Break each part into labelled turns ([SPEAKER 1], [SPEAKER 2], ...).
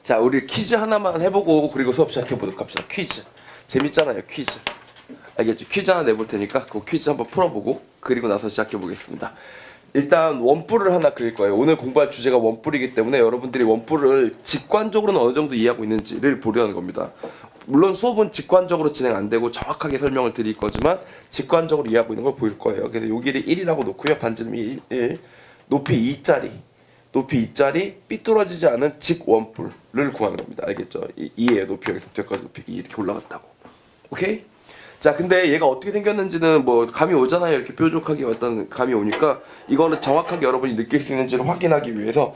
[SPEAKER 1] 자, 우리 퀴즈 하나만 해보고 그리고 수업 시작해보도록 합시다. 퀴즈. 재밌잖아요, 퀴즈. 알겠죠? 퀴즈 하나 내볼 테니까 그 퀴즈 한번 풀어보고 그리고 나서 시작해보겠습니다. 일단 원뿔을 하나 그릴 거예요. 오늘 공부할 주제가 원뿔이기 때문에 여러분들이 원뿔을 직관적으로는 어느 정도 이해하고 있는지를 보려는 겁니다. 물론 수업은 직관적으로 진행 안 되고 정확하게 설명을 드릴 거지만 직관적으로 이해하고 있는 걸 보일 거예요. 그래서 요 길이 1이라고 놓고요. 반지름이 1, 높이 2짜리. 높이 2짜리 삐뚤어지지 않은 직원뿔을 구하는 겁니다. 알겠죠? 2예요. 높이 여기서부터 여기까지 높이 2 이렇게 올라갔다고. 오케이? 자, 근데 얘가 어떻게 생겼는지는 뭐 감이 오잖아요. 이렇게 뾰족하게 어떤 감이 오니까 이거는 정확하게 여러분이 느낄 수 있는지를 확인하기 위해서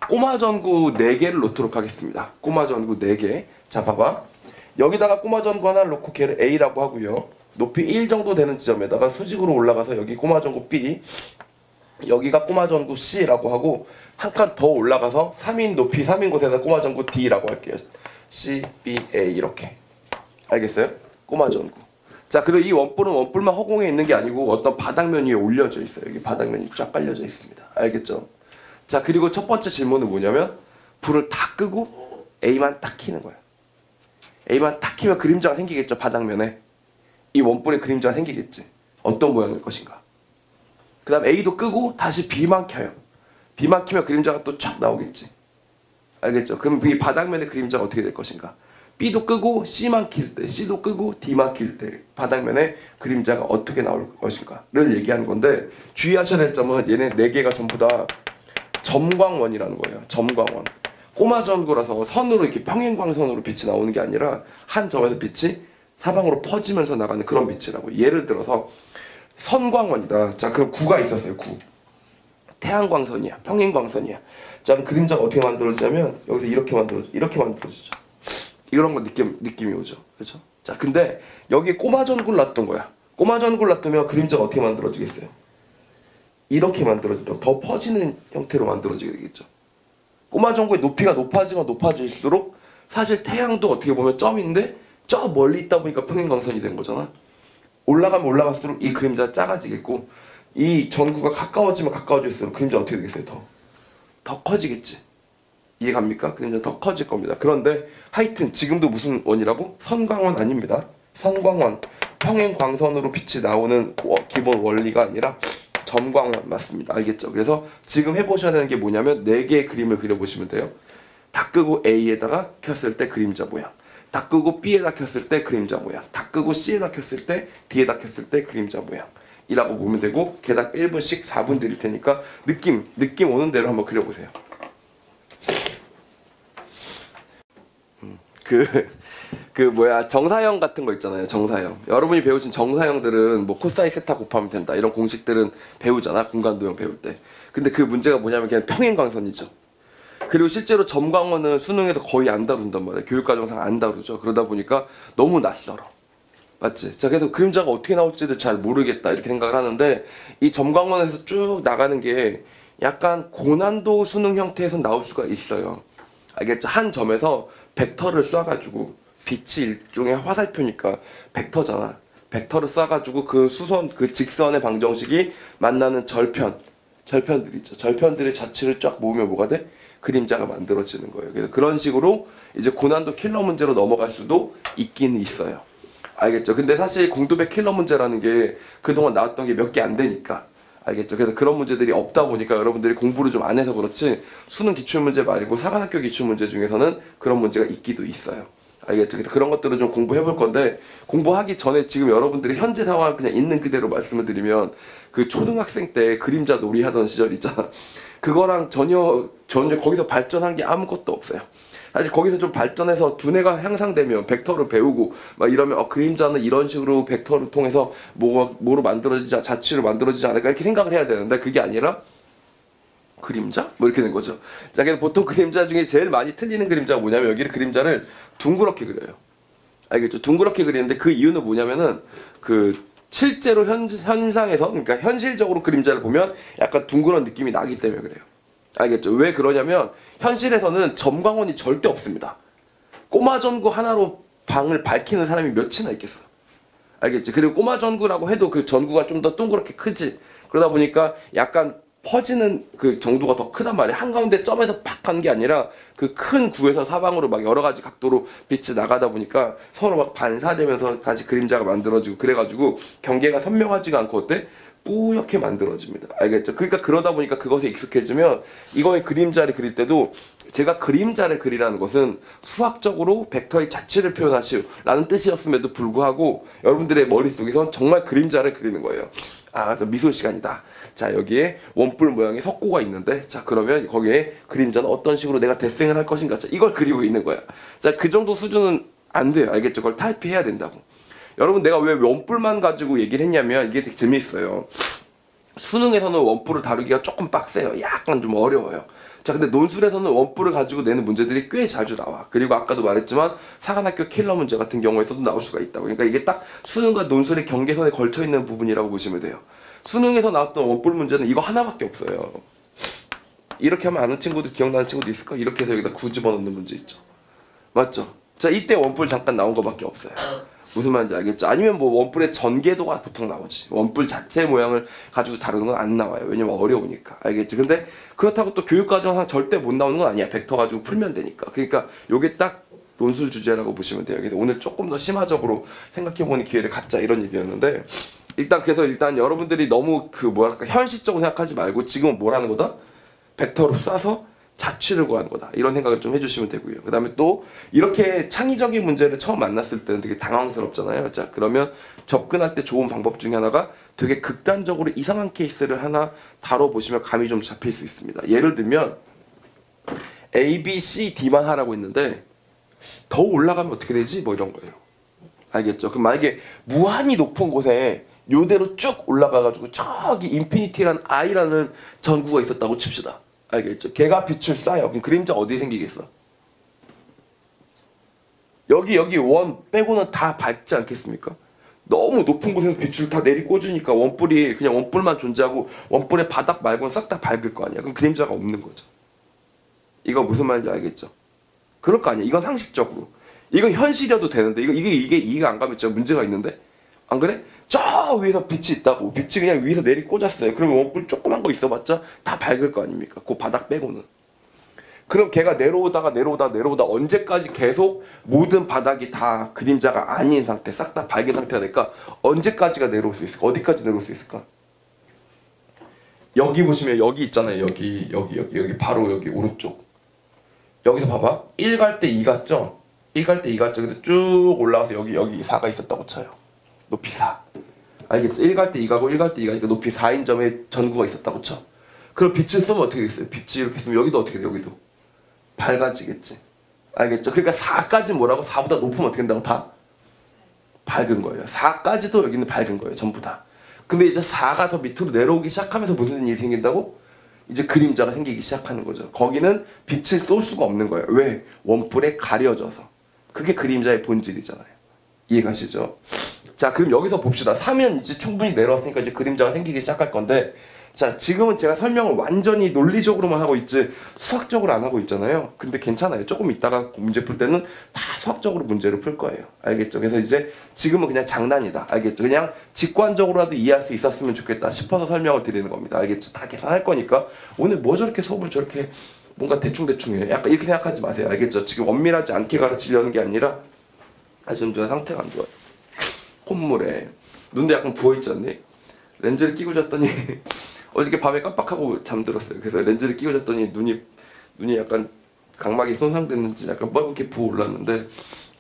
[SPEAKER 1] 꼬마 전구 4개를 놓도록 하겠습니다. 꼬마 전구 4개. 자, 봐봐. 여기다가 꼬마 전구 하나를 놓고 걔를 A라고 하고요. 높이 1 정도 되는 지점에다가 수직으로 올라가서 여기 꼬마 전구 B, 여기가 꼬마 전구 C라고 하고 한 칸 더 올라가서 3인 높이 3인 곳에다 꼬마 전구 D라고 할게요. C, B, A 이렇게. 알겠어요? 꼬마 전구. 자, 그리고 이 원뿔은 원뿔만 허공에 있는 게 아니고 어떤 바닥면 위에 올려져 있어요. 여기 바닥면이 쫙 깔려져 있습니다. 알겠죠? 자, 그리고 첫 번째 질문은 뭐냐면 불을 다 끄고 A만 딱 켜는 거야. A만 딱 켜면 그림자가 생기겠죠. 바닥면에. 이 원뿔에 그림자가 생기겠지. 어떤 모양일 것인가. 그 다음 A도 끄고 다시 B만 켜요. B만 켜면 그림자가 또 쫙 나오겠지. 알겠죠? 그럼 이 바닥면의 그림자가 어떻게 될 것인가. B도 끄고 C만 킬 때, C도 끄고 D만 킬 때 바닥면에 그림자가 어떻게 나올 것인가를 얘기하는 건데 주의하셔야 될 점은 얘네 4개가 전부 다 점광원이라는 거예요. 점광원. 꼬마 전구라서 선으로 이렇게 평행광선으로 빛이 나오는 게 아니라 한 점에서 빛이 사방으로 퍼지면서 나가는 그런 빛이라고. 예를 들어서 선광원이다. 자, 그럼 구가 있었어요. 구. 태양광선이야. 평행광선이야. 자, 그럼 그림자가 어떻게 만들어지냐면 여기서 이렇게 만들어지죠. 이런 거 느낌이 오죠. 그렇죠? 자, 근데 여기에 꼬마 전구를 놔둔 거야. 꼬마 전구를 놔두면 그림자가 어떻게 만들어지겠어요? 이렇게 만들어지도록 더 퍼지는 형태로 만들어지게 되겠죠. 꼬마 전구의 높이가 높아지면 높아질수록 사실 태양도 어떻게 보면 점인데 저 멀리 있다 보니까 평행광선이 된 거잖아. 올라가면 올라갈수록 이 그림자가 작아지겠고 이 전구가 가까워지면 가까워질수록 그림자 어떻게 되겠어요? 더 커지겠지. 이해갑니까? 그림자 더 커질 겁니다. 그런데 하여튼 지금도 무슨 원이라고? 선광원 아닙니다. 선광원. 평행광선으로 빛이 나오는 기본 원리가 아니라 점광원 맞습니다. 알겠죠? 그래서 지금 해보셔야 되는 게 뭐냐면 4개의 그림을 그려보시면 돼요. 다 끄고 A에다가 켰을 때 그림자 모양. 다 끄고 B에다 켰을 때 그림자 모양. 다 끄고 C에다 켰을 때 D에다 켰을 때 그림자 모양. 이라고 보면 되고 개당 1분씩 4분 드릴 테니까 느낌 오는 대로 한번 그려보세요. 정사형 같은 거 있잖아요. 정사형. 여러분이 배우신 정사형들은 뭐 코사인 세타 곱하면 된다. 이런 공식들은 배우잖아. 공간도형 배울 때. 근데 그 문제가 뭐냐면 그냥 평행광선이죠. 그리고 실제로 점광원은 수능에서 거의 안 다룬단 말이에요. 교육과정상 안 다루죠. 그러다 보니까 너무 낯설어. 맞지? 자, 그래서 그림자가 어떻게 나올지도 잘 모르겠다. 이렇게 생각을 하는데 이 점광원에서 쭉 나가는 게 약간 고난도 수능 형태에서 나올 수가 있어요. 알겠죠? 한 점에서 벡터를 쏴가지고 빛이 일종의 화살표니까 벡터잖아. 벡터를 쏴가지고 그 수선, 그 직선의 방정식이 만나는 절편들 있죠. 절편들의 자치를 쫙 모으면 뭐가 돼? 그림자가 만들어지는 거예요. 그래서 그런 식으로 이제 고난도 킬러 문제로 넘어갈 수도 있긴 있어요. 알겠죠? 근데 사실 공두배 킬러 문제라는 게 그동안 나왔던 게 몇 개 안 되니까. 알겠죠? 그래서 그런 문제들이 없다 보니까 여러분들이 공부를 좀 안 해서 그렇지 수능 기출문제 말고 사관학교 기출문제 중에서는 그런 문제가 있기도 있어요. 알겠죠? 그래서 그런 것들을 좀 공부해 볼 건데 공부하기 전에 지금 여러분들이 현재 상황을 그냥 있는 그대로 말씀을 드리면 그 초등학생 때 그림자 놀이 하던 시절 있잖아. 그거랑 전혀 거기서 발전한 게 아무것도 없어요. 사실 거기서 좀 발전해서 두뇌가 향상되면 벡터를 배우고 막 이러면 그림자는 이런 식으로 벡터를 통해서 뭐로 만들어지지 자취로 만들어지지 않을까 이렇게 생각을 해야 되는데 그게 아니라 그림자? 뭐 이렇게 된 거죠. 자, 그래서 보통 그림자 중에 제일 많이 틀리는 그림자가 뭐냐면 여기를 그림자를 둥그렇게 그려요. 알겠죠? 둥그렇게 그리는데 그 이유는 뭐냐면은 그 실제로 현상에서 그러니까 현실적으로 그림자를 보면 약간 둥그런 느낌이 나기 때문에 그래요. 알겠죠? 왜 그러냐면 현실에서는 점광원이 절대 없습니다. 꼬마 전구 하나로 방을 밝히는 사람이 몇이나 있겠어. 알겠지? 그리고 꼬마 전구라고 해도 그 전구가 좀 더 둥그렇게 크지. 그러다 보니까 약간 퍼지는 그 정도가 더 크단 말이야. 한가운데 점에서 팍 하는 게 아니라 그 큰 구에서 사방으로 막 여러 가지 각도로 빛이 나가다 보니까 서로 막 반사되면서 다시 그림자가 만들어지고, 그래가지고 경계가 선명하지가 않고 어때? 뿌옇게 만들어집니다. 알겠죠? 그러니까 그러다 보니까 그것에 익숙해지면 이거의 그림자를 그릴 때도, 제가 그림자를 그리라는 것은 수학적으로 벡터의 자체를 표현하시라는 뜻이었음에도 불구하고 여러분들의 머릿속에선 정말 그림자를 그리는 거예요. 그래서 미술 시간이다. 자, 여기에 원뿔 모양의 석고가 있는데, 자, 그러면 거기에 그림자는 어떤 식으로 내가 데생을 할 것인가. 자, 이걸 그리고 있는 거야. 자, 그 정도 수준은 안 돼요. 알겠죠? 그걸 타입해야 된다고. 여러분, 내가 왜 원뿔만 가지고 얘기를 했냐면 이게 되게 재미있어요. 수능에서는 원뿔을 다루기가 조금 빡세요. 약간 좀 어려워요. 자, 근데 논술에서는 원뿔을 가지고 내는 문제들이 꽤 자주 나와. 그리고 아까도 말했지만 사관학교 킬러 문제 같은 경우에서도 나올 수가 있다고. 그러니까 이게 딱 수능과 논술의 경계선에 걸쳐 있는 부분이라고 보시면 돼요. 수능에서 나왔던 원뿔 문제는 이거 하나밖에 없어요. 이렇게 하면 아는 친구들, 기억나는 친구도 있을까? 이렇게 해서 여기다 9 집어넣는 문제 있죠. 맞죠? 자, 이때 원뿔 잠깐 나온 거밖에 없어요. 무슨 말인지 알겠죠? 아니면 뭐 원뿔의 전개도가 보통 나오지. 원뿔 자체 모양을 가지고 다루는 건 안 나와요. 왜냐면 어려우니까. 알겠지? 근데 그렇다고 또 교육과정상 절대 못 나오는 건 아니야. 벡터 가지고 풀면 되니까. 그러니까 요게 딱 논술 주제라고 보시면 돼요. 그래서 오늘 조금 더 심화적으로 생각해보는 기회를 갖자, 이런 얘기였는데, 일단 여러분들이 너무 그 뭐랄까 현실적으로 생각하지 말고 지금은 뭐라는 거다? 벡터로 쏴서 자취를 구하는 거다, 이런 생각을 좀 해주시면 되고요. 그 다음에 또 이렇게 창의적인 문제를 처음 만났을 때는 되게 당황스럽잖아요. 자, 그러면 접근할 때 좋은 방법 중에 하나가 되게 극단적으로 이상한 케이스를 하나 다뤄보시면 감이 좀 잡힐 수 있습니다. 예를 들면 A, B, C, D만 하라고 했는데 더 올라가면 어떻게 되지? 뭐 이런 거예요. 알겠죠? 그럼 만약에 무한히 높은 곳에 요대로 쭉 올라가가지고 저기 인피니티라는 I라는 전구가 있었다고 칩시다. 알겠죠? 걔가 빛을 쏴요. 그럼 그림자 어디에 생기겠어? 여기 원 빼고는 다 밝지 않겠습니까? 너무 높은 곳에서 빛을 다 내리꽂으니까 원뿔이 그냥 원뿔만 존재하고 원뿔의 바닥 말고는 싹 다 밝을 거 아니야. 그럼 그림자가 없는 거죠. 이거 무슨 말인지 알겠죠? 그럴 거 아니야. 이건 상식적으로. 이건 현실이어도 되는데 이게 이해가 안 가면 진짜 문제가 있는데? 안 그래? 저 위에서 빛이 있다고. 빛이 그냥 위에서 내리 꽂았어요. 그러면 원뿔 조그만 거 있어봤자 다 밝을 거 아닙니까? 그 바닥 빼고는. 그럼 걔가 내려오다가 언제까지 계속 모든 바닥이 다 그림자가 아닌 상태, 싹 다 밝은 상태가 될까? 언제까지가 내려올 수 있을까? 어디까지 내려올 수 있을까? 여기 보시면 여기 있잖아요. 여기 바로 여기 오른쪽. 여기서 봐봐. 1 갈 때 2 갔죠? 1 갈 때 2 갔죠? 그래서 쭉 올라와서 여기 4가 있었다고 쳐요. 높이 4. 알겠죠? 1 갈 때 2 가고 1 갈 때 2 가니까 높이 4인 점에 전구가 있었다고 쳐. 그럼 빛을 쏘면 어떻게 되겠어요? 빛이 이렇게 쓰면 여기도 어떻게 돼? 여기도 밝아지겠지. 알겠죠? 그러니까 4까지 뭐라고? 4보다 높으면 어떻게 된다고? 다 밝은 거예요. 4까지도 여기는 밝은 거예요. 전부 다. 근데 이제 4가 더 밑으로 내려오기 시작하면서 무슨 일이 생긴다고? 이제 그림자가 생기기 시작하는 거죠. 거기는 빛을 쏠 수가 없는 거예요. 왜? 원뿔에 가려져서. 그게 그림자의 본질이잖아요. 이해가시죠? 자, 그럼 여기서 봅시다. 3은 이제 충분히 내려왔으니까 이제 그림자가 생기기 시작할 건데, 자, 지금은 제가 설명을 완전히 논리적으로만 하고 있지 수학적으로 안 하고 있잖아요. 근데 괜찮아요. 조금 있다가 문제 풀 때는 다 수학적으로 문제를 풀 거예요. 알겠죠? 그래서 이제 지금은 그냥 장난이다. 알겠죠? 그냥 직관적으로라도 이해할 수 있었으면 좋겠다 싶어서 설명을 드리는 겁니다. 알겠죠? 다 계산할 거니까 오늘 뭐 저렇게 수업을 저렇게 뭔가 대충대충 해. 약간 이렇게 생각하지 마세요. 알겠죠? 지금 엄밀하지 않게 가르치려는 게 아니라 지금 제가 상태가 안 좋아요. 콧물에 눈도 약간 부어있지 않니? 렌즈를 끼고 잤더니 어저께 밤에 깜빡하고 잠들었어요. 그래서 렌즈를 끼고 잤더니 눈이 약간 각막이 손상됐는지 약간 뻘겋게 부어올랐는데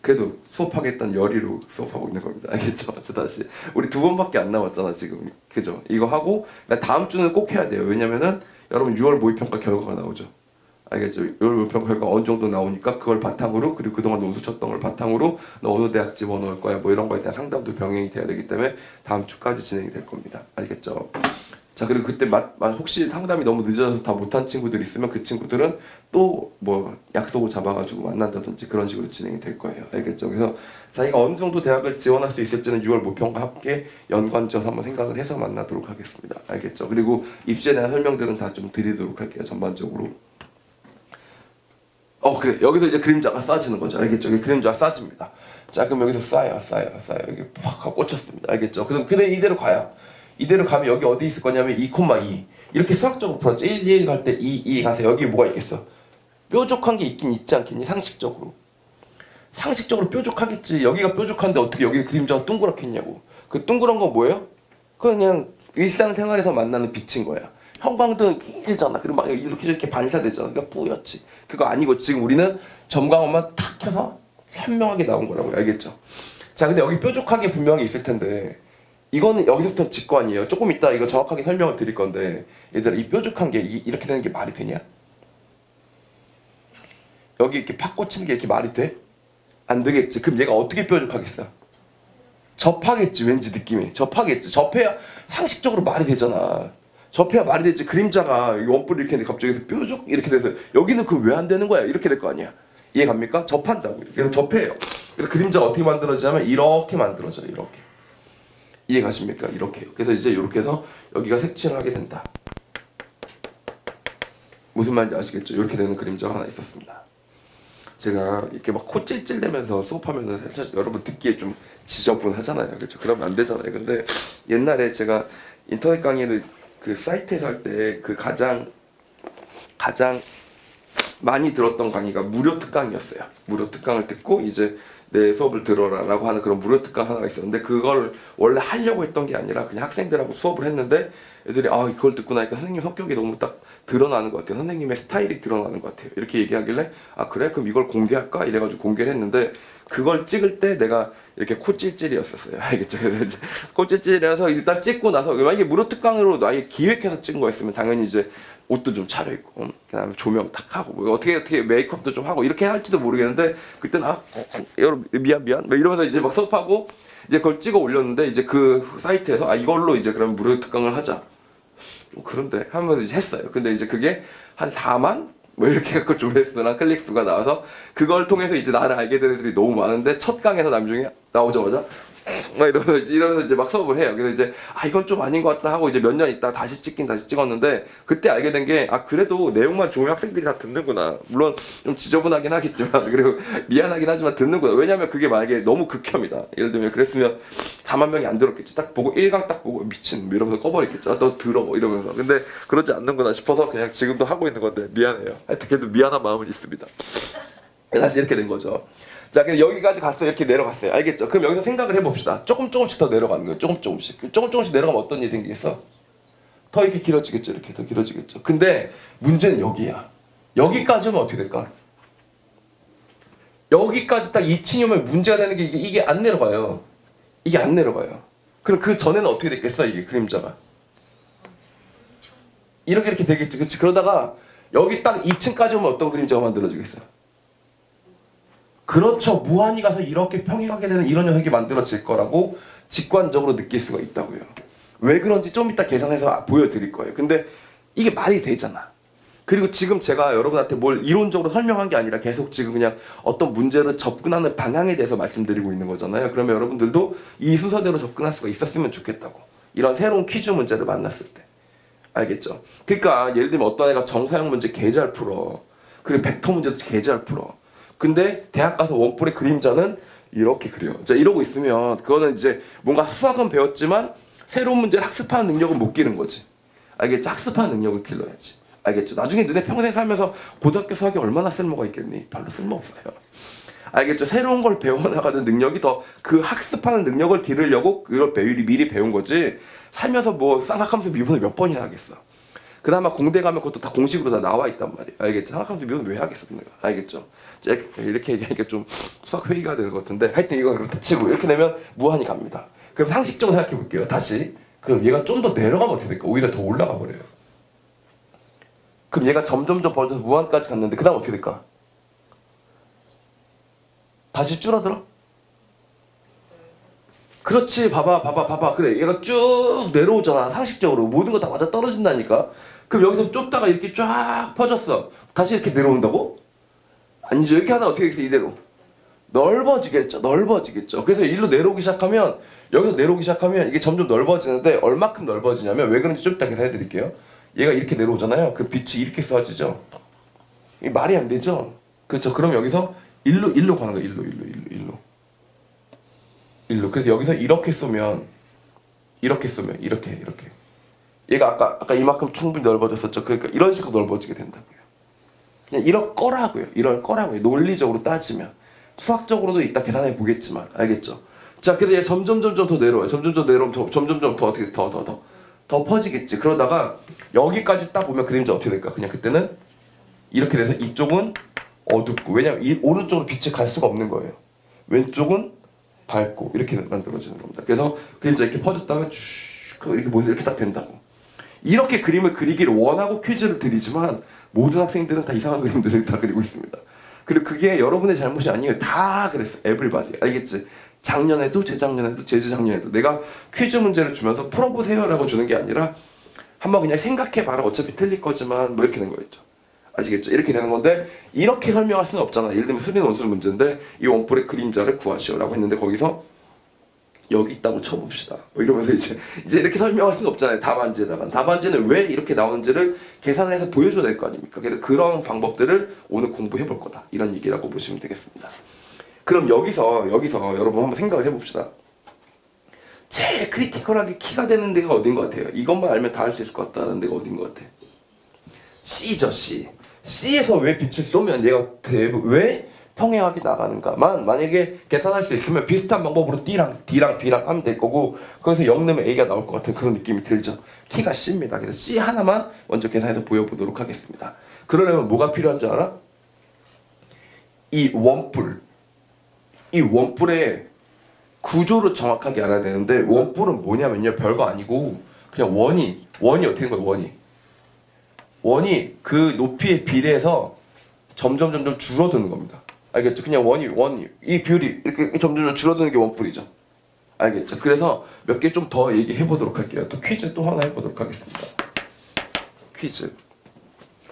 [SPEAKER 1] 그래도 수업하겠다는 열의로 수업하고 있는 겁니다. 알겠죠? 다시 우리 2번밖에 안 남았잖아 지금. 그죠? 이거 하고 나 다음 주는 꼭 해야 돼요. 왜냐면은 여러분 6월 모의평가 결과가 나오죠. 알겠죠? 6월 모의평가 결과 어느 정도 나오니까 그걸 바탕으로, 그리고 그동안 논술 쳤던 걸 바탕으로 너 어느 대학 집어넣을 거야 뭐 이런 거에 대한 상담도 병행이 돼야 되기 때문에 다음 주까지 진행이 될 겁니다. 알겠죠? 자, 그리고 그때 혹시 상담이 너무 늦어져서 다 못한 친구들 있으면 그 친구들은 또 뭐 약속을 잡아가지고 만난다든지 그런 식으로 진행이 될 거예요. 알겠죠? 그래서 자기가 어느 정도 대학을 지원할 수 있을지는 6월 모평과 함께 연관지어서 한번 생각을 해서 만나도록 하겠습니다. 알겠죠? 그리고 입시에 대한 설명들은 다 좀 드리도록 할게요. 전반적으로. 그래. 여기서 이제 그림자가 쌓아지는 거죠. 알겠죠? 여기 그림자가 쌓아집니다. 자, 그럼 여기서 쌓여요. 여기 팍 하고 꽂혔습니다. 알겠죠? 근데 이대로 가요. 이대로 가면 여기 어디 있을 거냐면 2,2. 이렇게 수학적으로 풀었죠. 1, 1 갈 때 2, 2 가서 여기 뭐가 있겠어? 뾰족한 게 있긴 있지 않겠니? 상식적으로. 상식적으로 뾰족하겠지. 여기가 뾰족한데 어떻게 여기 그림자가 둥그렇겠냐고. 그 둥그런 건 뭐예요? 그냥 일상생활에서 만나는 빛인 거야. 형광등 길잖아. 그리고 막 이렇게 저렇게 반사되잖아. 그러니까 뿌옇지. 그거 아니고 지금 우리는 점광원만 탁 켜서 선명하게 나온 거라고요. 알겠죠? 자, 근데 여기 뾰족하게 분명히 있을 텐데 이거는 여기서부터 직관이에요. 조금 이따 이거 정확하게 설명을 드릴 건데 얘들아, 이 뾰족한 게 이렇게 되는 게 말이 되냐? 여기 이렇게 팍 꽂히는 게 이렇게 말이 돼? 안 되겠지. 그럼 얘가 어떻게 뾰족하겠어? 접하겠지. 왠지 느낌이 접하겠지. 접해야 상식적으로 말이 되잖아. 접해야 말이 되지. 그림자가 원뿔이 이렇게 했는데 갑자기 뾰족 이렇게 돼서 여기는 그 왜 안 되는 거야? 이렇게 될 거 아니야. 이해 갑니까? 접한다고. 그래서 접해요. 그래서 그림자가 어떻게 만들어지냐면 이렇게 만들어져요. 이렇게. 이해 가십니까? 이렇게요. 그래서 이제 이렇게 해서 여기가 색칠을 하게 된다. 무슨 말인지 아시겠죠? 이렇게 되는 그림자가 하나 있었습니다. 제가 이렇게 막 코 찔찔대면서 수업하면은 사실 여러분 듣기에 좀 지저분하잖아요. 그렇죠? 그러면 안 되잖아요. 근데 옛날에 제가 인터넷 강의를 그 사이트에서 할 때 그 가장 많이 들었던 강의가 무료 특강이었어요. 무료 특강을 듣고 이제 내 수업을 들어라라고 하는 그런 무료 특강 하나가 있었는데 그걸 원래 하려고 했던 게 아니라 그냥 학생들하고 수업을 했는데 애들이 이걸 듣고 나니까 선생님 성격이 너무 딱 드러나는 것 같아요. 선생님의 스타일이 드러나는 것 같아요. 이렇게 얘기하길래 그래? 그럼 이걸 공개할까? 이래가지고 공개를 했는데 그걸 찍을 때 내가 이렇게 콧찔찔이었었어요. 알겠죠? 그래서 이제 콧찔찔이라서 일단 찍고 나서 만약에 무료 특강으로 아예 기획해서 찍은 거였으면 당연히 이제 옷도 좀 차려입고 그다음에 조명 탁 하고 뭐 어떻게 메이크업도 좀 하고 이렇게 할지도 모르겠는데 그때는 여러분 미안 뭐 이러면서 이제 막 수업하고 이제 그걸 찍어 올렸는데 이제 그 사이트에서 이걸로 이제 그럼 무료 특강을 하자. 좀 그런데 하면서 이제 했어요. 근데 이제 그게 한 4만 뭐 이렇게 해갖고 조회수나 클릭 수가 나와서 그걸 통해서 이제 나를 알게 된 애들이 너무 많은데 첫 강에서 나중에 나오자마자 막 이러면서 이제 막 수업을 해요. 그래서 이제 이건 좀 아닌 것 같다 하고 이제 몇 년 있다 다시 찍었는데 그때 알게 된 게 그래도 내용만 좋은 학생들이 다 듣는구나. 물론 좀 지저분하긴 하겠지만 그리고 미안하긴 하지만 듣는구나. 왜냐면 그게 만약에 너무 극혐이다. 예를 들면 그랬으면 4만 명이 안 들었겠지. 딱 보고 1강 딱 보고 미친 뭐 이러면서 꺼버렸겠지. 너 들어 뭐 이러면서. 근데 그러지 않는구나 싶어서 그냥 지금도 하고 있는 건데 미안해요. 하여튼 그래도 미안한 마음은 있습니다. 다시 이렇게 된 거죠. 자, 그럼 여기까지 갔어요. 이렇게 내려갔어요. 알겠죠? 그럼 여기서 생각을 해봅시다. 조금씩 더 내려가는 거예요. 조금씩 내려가면 어떤 일이 생기겠어? 더 이렇게 길어지겠죠. 이렇게 더 길어지겠죠. 근데 문제는 여기야. 여기까지 오면 어떻게 될까? 여기까지 딱 2층이 오면 문제가 되는 게 이게 안 내려가요. 이게 안 내려가요. 그럼 그 전에는 어떻게 됐겠어? 이게 그림자가. 이렇게 되겠지. 그치? 그러다가 여기 딱 2층까지 오면 어떤 그림자가 만들어지겠어? 그렇죠. 무한히 가서 이렇게 평행하게 되는 이런 녀석이 만들어질 거라고 직관적으로 느낄 수가 있다고요. 왜 그런지 좀 이따 계산해서 보여드릴 거예요. 근데 이게 말이 되잖아. 그리고 지금 제가 여러분한테 뭘 이론적으로 설명한 게 아니라 계속 지금 그냥 어떤 문제를 접근하는 방향에 대해서 말씀드리고 있는 거잖아요. 그러면 여러분들도 이 순서대로 접근할 수가 있었으면 좋겠다고. 이런 새로운 퀴즈 문제를 만났을 때. 알겠죠? 그러니까 예를 들면 어떤 애가 정사형 문제 개 잘 풀어. 그리고 벡터 문제도 개 잘 풀어. 근데 대학 가서 원뿔의 그림자는 이렇게 그려. 자, 이러고 있으면 그거는 이제 뭔가 수학은 배웠지만 새로운 문제를 학습하는 능력은 못 기른 거지. 알겠죠? 학습하는 능력을 길러야지. 알겠죠? 나중에 너네 평생 살면서 고등학교 수학이 얼마나 쓸모가 있겠니? 별로 쓸모 없어요. 알겠죠? 새로운 걸 배워나가는 능력이 더 그 학습하는 능력을 기르려고 그걸 미리 배운 거지. 살면서 뭐 쌍학함수 미분을 몇 번이나 하겠어. 그나마 공대 가면 그것도 다 공식으로 다 나와 있단 말이에요. 알겠죠? 쌍학함수 미분 왜 하겠어, 내가. 알겠죠? 이렇게 얘기하니까 좀 수학 회의가 되는 것 같은데 하여튼 이거 그렇다 치고 이렇게 되면 무한히 갑니다. 그럼 상식적으로 생각해 볼게요. 다시. 그럼 얘가 좀 더 내려가면 어떻게 될까? 오히려 더 올라가 버려요. 그럼 얘가 점점 벌어져서 무한까지 갔는데 그 다음 어떻게 될까? 다시 줄어들어? 그렇지. 봐봐. 그래. 얘가 쭉 내려오잖아. 상식적으로. 모든 거 다 맞아 떨어진다니까. 그럼 여기서 좁다가 이렇게 쫙 퍼졌어. 다시 이렇게 내려온다고? 아니죠. 이렇게 하다가 어떻게 되겠어? 이대로. 넓어지겠죠. 그래서 일로 내려오기 시작하면 여기서 내려오기 시작하면 이게 점점 넓어지는데 얼마큼 넓어지냐면 왜 그런지 좀 이따 계산해 드릴게요. 얘가 이렇게 내려오잖아요. 그 빛이 이렇게 쏘아지죠. 이게 말이 안 되죠. 그렇죠. 그럼 여기서 일로 가는 거야. 일로. 그래서 여기서 이렇게 쏘면 이렇게 얘가 아까 이만큼 충분히 넓어졌었죠. 그러니까 이런 식으로 넓어지게 된다고요. 그냥 이럴 거라고요. 논리적으로 따지면. 수학적으로도 이따 계산해 보겠지만, 알겠죠? 자, 그래서 얘 점점 더 내려와요. 점점 내려오면 점점 더 어떻게 더 퍼지겠지. 그러다가 여기까지 딱 보면 그림자 어떻게 될까? 그냥 그때는 이렇게 돼서 이쪽은 어둡고, 왜냐면 이 오른쪽으로 빛이 갈 수가 없는 거예요. 왼쪽은 밝고 이렇게 만들어지는 겁니다. 그래서 그림자 이렇게 퍼졌다가 쭉 이렇게 모여서 이렇게 딱 된다고. 이렇게 그림을 그리기를 원하고 퀴즈를 드리지만 모든 학생들은 다 이상한 그림들을 다 그리고 있습니다. 그리고 그게 여러분의 잘못이 아니에요. 다 그랬어. 에브리바디. 알겠지? 작년에도 재작년에도 재재작년에도 내가 퀴즈 문제를 주면서 풀어보세요 라고 주는 게 아니라 한번 그냥 생각해봐라. 어차피 틀릴 거지만 뭐 이렇게 된 거였죠. 아시겠죠? 이렇게 되는 건데 이렇게 설명할 수는 없잖아. 예를 들면 수리 논술 문제인데 이 원뿔의 그림자를 구하시오 라고 했는데 거기서 여기 있다고 쳐봅시다. 뭐 이러면서 이제 이렇게 설명할 수는 없잖아요. 답안지에다가. 답안지는 왜 이렇게 나오는지를 계산을 해서 보여줘야 될 거 아닙니까? 그래서 그런 방법들을 오늘 공부해 볼 거다. 이런 얘기라고 보시면 되겠습니다. 그럼 여기서 여러분 한번 생각을 해봅시다. 제일 크리티컬하게 키가 되는 데가 어딘 것 같아요? 이것만 알면 다 할 수 있을 것 같다는 데가 어딘 것 같아? C죠, C. C에서 왜 빛을 쏘면 얘가 왜 평행하게 나가는가만 만약에 계산할 수 있으면 비슷한 방법으로 D랑 B랑 하면 될 거고 거기서 0 넣으면 A가 나올 것 같은 그런 느낌이 들죠. 키가 C입니다. 그래서 C 하나만 먼저 계산해서 보여보도록 하겠습니다. 그러려면 뭐가 필요한 줄 알아? 이 원뿔의 구조를 정확하게 알아야 되는데 원뿔은 뭐냐면요. 별거 아니고 그냥 원이 어떻게 된 거예요? 원이 그 높이에 비례해서 점점 줄어드는 겁니다. 알겠죠? 그냥 원이 이 비율이 이렇게 점점 줄어드는 게 원뿔이죠. 알겠죠? 그래서 몇 개 좀 더 얘기해 보도록 할게요. 또 퀴즈 또 하나 해보도록 하겠습니다. 퀴즈.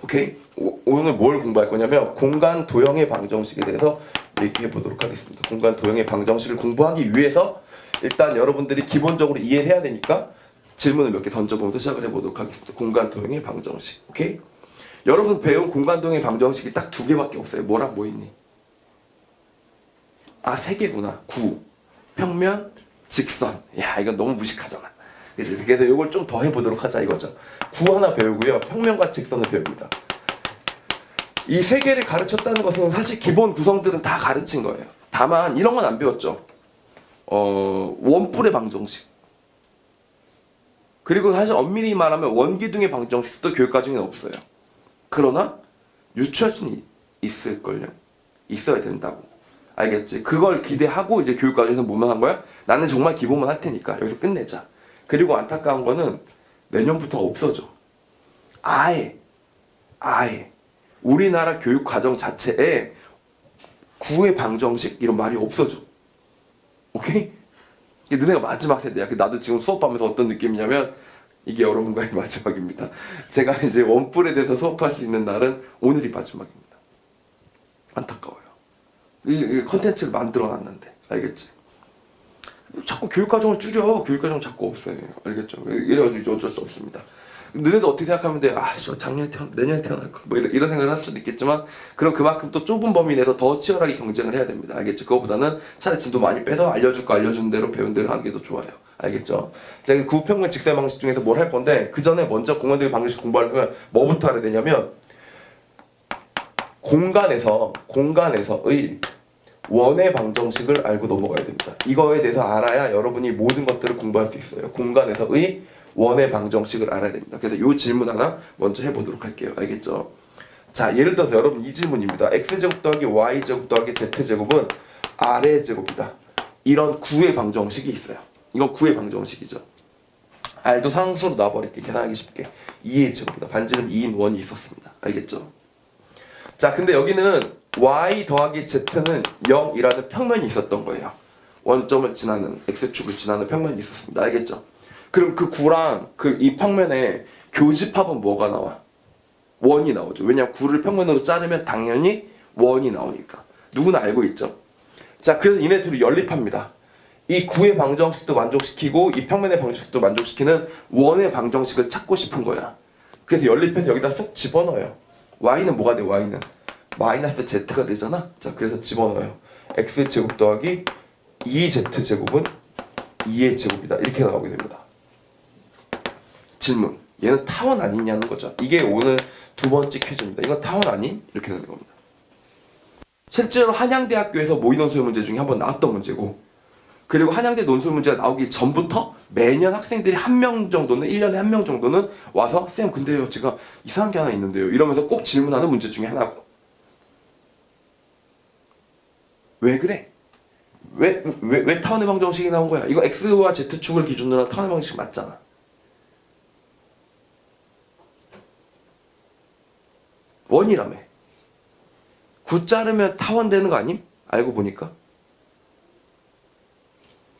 [SPEAKER 1] 오케이? 오늘 뭘 공부할 거냐면 공간 도형의 방정식에 대해서 얘기해 보도록 하겠습니다. 공간 도형의 방정식을 공부하기 위해서 일단 여러분들이 기본적으로 이해를 해야 되니까 질문을 몇 개 던져보면서 시작을 해보도록 하겠습니다. 공간 도형의 방정식. 오케이? 여러분 배운 공간 도형의 방정식이 딱 2개밖에 없어요. 뭐랑 뭐 있니? 아, 3개구나. 구, 평면, 직선. 야, 이건 너무 무식하잖아. 그래서 이걸 좀 더 해보도록 하자 이거죠. 구 하나 배우고요. 평면과 직선을 배웁니다. 이 3개를 가르쳤다는 것은 사실 기본 구성들은 다 가르친 거예요. 다만 이런 건 안 배웠죠. 원뿔의 방정식. 그리고 사실 엄밀히 말하면 원기둥의 방정식도 교육과정에 없어요. 그러나 유추할 수는 있을걸요. 있어야 된다고. 알겠지? 그걸 기대하고 이제 교육과정에서 뭐만 한 거야? 나는 정말 기본만 할 테니까 여기서 끝내자. 그리고 안타까운 거는 내년부터 없어져. 아예 우리나라 교육과정 자체에 구의 방정식 이런 말이 없어져. 오케이? 너네가 마지막 세대야. 나도 지금 수업하면서 어떤 느낌이냐면 이게 여러분과의 마지막입니다. 제가 이제 원뿔에 대해서 수업할 수 있는 날은 오늘이 마지막입니다. 안타까워요. 이 컨텐츠를 만들어놨는데 알겠지? 자꾸 교육과정을 줄여. 교육과정 자꾸 없어요. 알겠죠? 이래가지고 이제 어쩔 수 없습니다. 너네도 어떻게 생각하면 돼? 아, 작년에 내년에 태어날 거. 뭐 이런 생각을 할 수도 있겠지만, 그럼 그만큼 또 좁은 범위 내에서 더 치열하게 경쟁을 해야 됩니다. 알겠죠? 그거보다는 차라리 짐도 많이 빼서 알려줄 거 알려주는 대로 배운 대로 하는 게 더 좋아요. 알겠죠? 제가 구평면 직선 방식 중에서 뭘 할 건데, 그 전에 먼저 공간도형 방정식 공부하려면 뭐부터 알아야 되냐면, 공간에서의 원의 방정식을 알고 넘어가야 됩니다. 이거에 대해서 알아야 여러분이 모든 것들을 공부할 수 있어요. 공간에서의 원의 방정식을 알아야 됩니다. 그래서 이 질문 하나 먼저 해보도록 할게요. 알겠죠? 자, 예를 들어서 여러분 이 질문입니다. x제곱 더하기 y제곱 더하기 z제곱은 r의 제곱이다. 이런 구의 방정식이 있어요. 이건 구의 방정식이죠. r도 상수로 놔버릴게. 계산하기 쉽게. 2의 제곱이다. 반지름 2인 원이 있었습니다. 알겠죠? 자, 근데 여기는 y 더하기 z는 0이라는 평면이 있었던 거예요. 원점을 지나는 x축을 지나는 평면이 있었습니다. 알겠죠? 그럼 그 구랑 이 평면에 교집합은 뭐가 나와? 원이 나오죠. 왜냐면 구를 평면으로 자르면 당연히 원이 나오니까. 누구나 알고 있죠. 자, 그래서 이네 둘이 연립합니다. 이 구의 방정식도 만족시키고 이 평면의 방정식도 만족시키는 원의 방정식을 찾고 싶은 거야. 그래서 연립해서 여기다 쏙 집어넣어요. y는 뭐가 돼? y는 마이너스 z가 되잖아. 자, 그래서 집어넣어요. x제곱 더하기 2z제곱은 2의 제곱이다. 이렇게 나오게 됩니다. 질문. 얘는 타원 아니냐는 거죠. 이게 오늘 두 번째 퀴즈입니다. 이건 타원 아닌? 이렇게 되는 겁니다. 실제로 한양대학교에서 모의논술 문제 중에 한번 나왔던 문제고, 그리고 한양대 논술 문제가 나오기 전부터 매년 학생들이 한 명 정도는 1년에 한 명 정도는 와서 쌤 근데요 제가 이상한 게 하나 있는데요 이러면서 꼭 질문하는 문제 중에 하나고. 왜 그래? 왜 타원의 방정식이 나온 거야? 이거 x와 z축을 기준으로 한 타원의 방정식 맞잖아. 원이라며. 9 자르면 타원 되는 거 아님? 알고 보니까.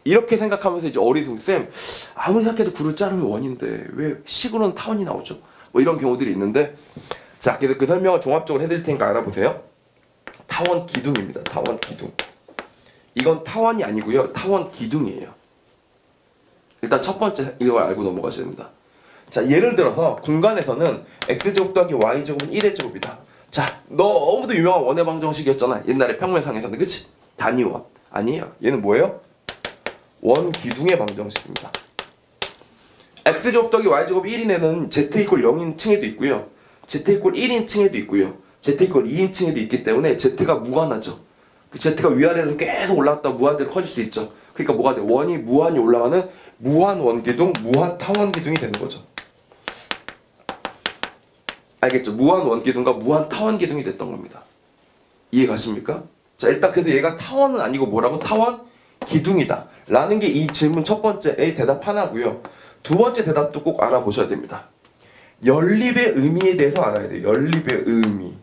[SPEAKER 1] 이렇게 생각하면서 이제 어리둥 쌤 아무리 생각해도 9를 자르면 원인데 왜 식으로는 타원이 나오죠? 뭐 이런 경우들이 있는데, 자 그래서 그 설명을 종합적으로 해드릴 테니까 알아보세요. 타원 기둥입니다. 타원 기둥. 이건 타원이 아니고요. 타원 기둥이에요. 일단 첫 번째 이걸 알고 넘어가셔야 됩니다. 자 예를 들어서 공간에서는 x제곱 더하기 y제곱은 1의 제곱이다. 자 너무도 유명한 원의 방정식이었잖아. 옛날에 평면상에서는. 그치? 단위원. 아니에요. 얘는 뭐예요? 원 기둥의 방정식입니다. x제곱 더하기 y제곱이 1인 애는 z 이퀄 0인 층에도 있고요. z 이퀄 1인 층에도 있고요. z 이퀄 2인 층에도 있기 때문에 z가 무한하죠. 그 z가 위아래로 계속 올라갔다 무한대로 커질 수 있죠. 그러니까 뭐가 돼? 원이 무한히 올라가는 무한 원기둥, 무한 타원 기둥이 되는 거죠. 알겠죠? 무한 원기둥과 무한 타원 기둥이 됐던 겁니다. 이해 가십니까? 자 일단 그래서 얘가 타원은 아니고 뭐라고? 타원 기둥이다 라는 게 이 질문 첫 번째의 대답 하나고요. 두 번째 대답도 꼭 알아보셔야 됩니다. 연립의 의미에 대해서 알아야 돼요. 연립의 의미.